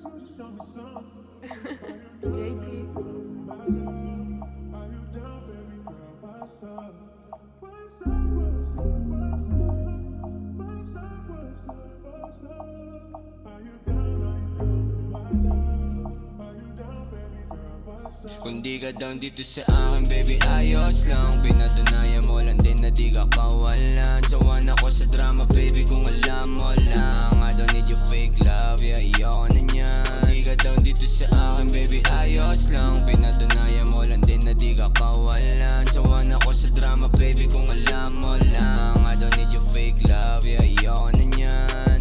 JP. Kung di ka down dito sa akin, baby, ayos lang. Pinatunayan mo lang din na di ka kawalan. Sawan ako sa drama, baby, kung alam mo lang. I don't need your fake love, yeah, ayoko na niyan. Kung di ka down dito sa akin, baby, ayos lang. Pinatunayan mo lang din na di ka kawalan. Sawan ako sa drama, baby, kung alam mo lang. I don't need your fake love, yeah, ayoko na niyan.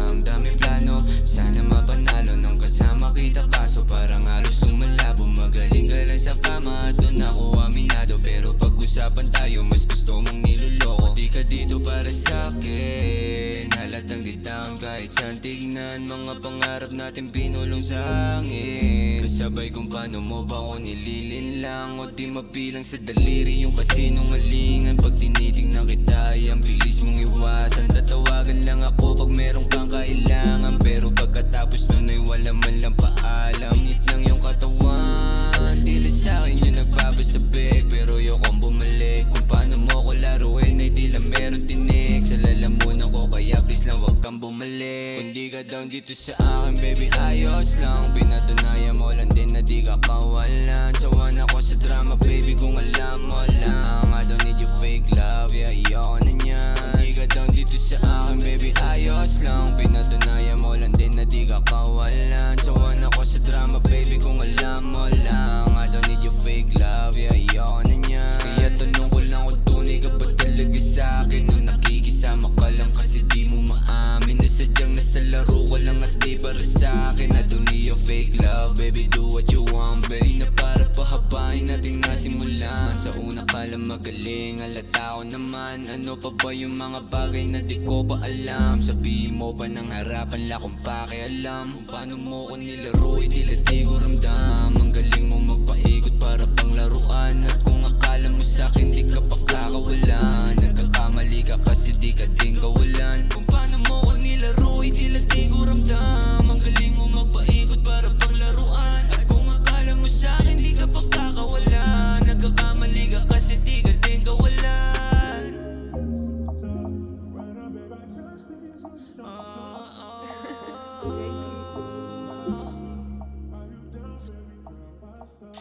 Ang dami plano, sana mapanalo nang kasama kita, kaso parang halos lumalabo. Magaling ka lang sa kama at doon ako aminado, pero pag-usapan tayo mas gusto mong niloloko. Di ka dito para sa'kin, halatang ditang kahit saan tignan. Mga pangarap natin pinulong sa hangin, kasabay kung paano mo ba ako nililinlang. O di mabilang sa daliri yung kasinungalingan. Pag tinitingnan kita ay ang bilis mong iwasan. Tatawagan lang ako pag meron kang kailangan, pero pagkatapos nun ay wala man lang paalam. Init lang yung katawan, tila sa'kin yung nagbabasabik, pero ayokong bumalik. Kung paano mo ko laruin ay tila meron tinik sa lalamunan ko, kaya please lang wag kang bumalik. Kung di ka down dito sa akin, baby, ayos lang. Pinatunayan mo lang din na di ka kawalan. Sawan ako sa drama, baby, kung alam mo lang. I don't need your fake love, yeah, ayoko na niyan. Kung di ka down dito sa akin, baby, ayos lang. Pinatunayan mo lang din na di ka kawalan. Sawan ako sa drama, baby, kung alam mo lang. I don't need your fake love, yeah, ayoko na niyan. Kaya tanong ko lang kung tunay ka ba talaga sa'kin, nung nakikisama ka lang kasi di mo maamin na sadyang nasa laro ko lang at di para sa'kin. I don't need your fake love, baby, do what you want, baby. Na para pahabain natin nasimulan. Sa una ka lang magaling, halata ko naman. Ano pa ba yung mga bagay na di ko ba alam? Sabihin mo pa ng harapan lang kung pakialam. Kung paano mo ko nilaro, tila di ko ramdam. Ang galing mo magpaikot para pang laruan. At kung akala mo sa'kin di ka pa kakawalan, nagkakamali ka kasi di ka din kawalan. Kung paano mo ko nilaro, tila di ko ramdam. Ang galing mo magpaikot para pang laruan. At kung akala mo sa'kin di ka pa kakawalan, nagkakamali ka kasi di ka din kawalan.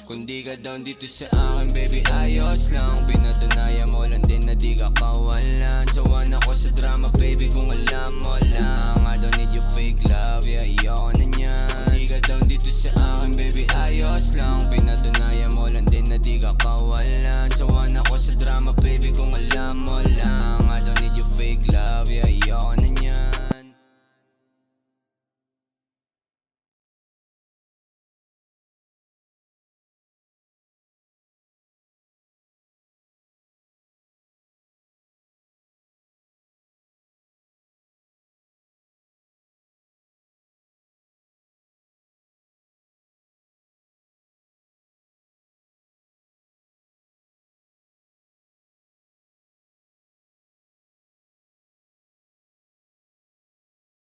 Kung di ka down dito sa akin, baby, ayos lang. Pinatunayan mo lang din na di ka kawalan. Sawan ako sa drama, baby, kung alam mo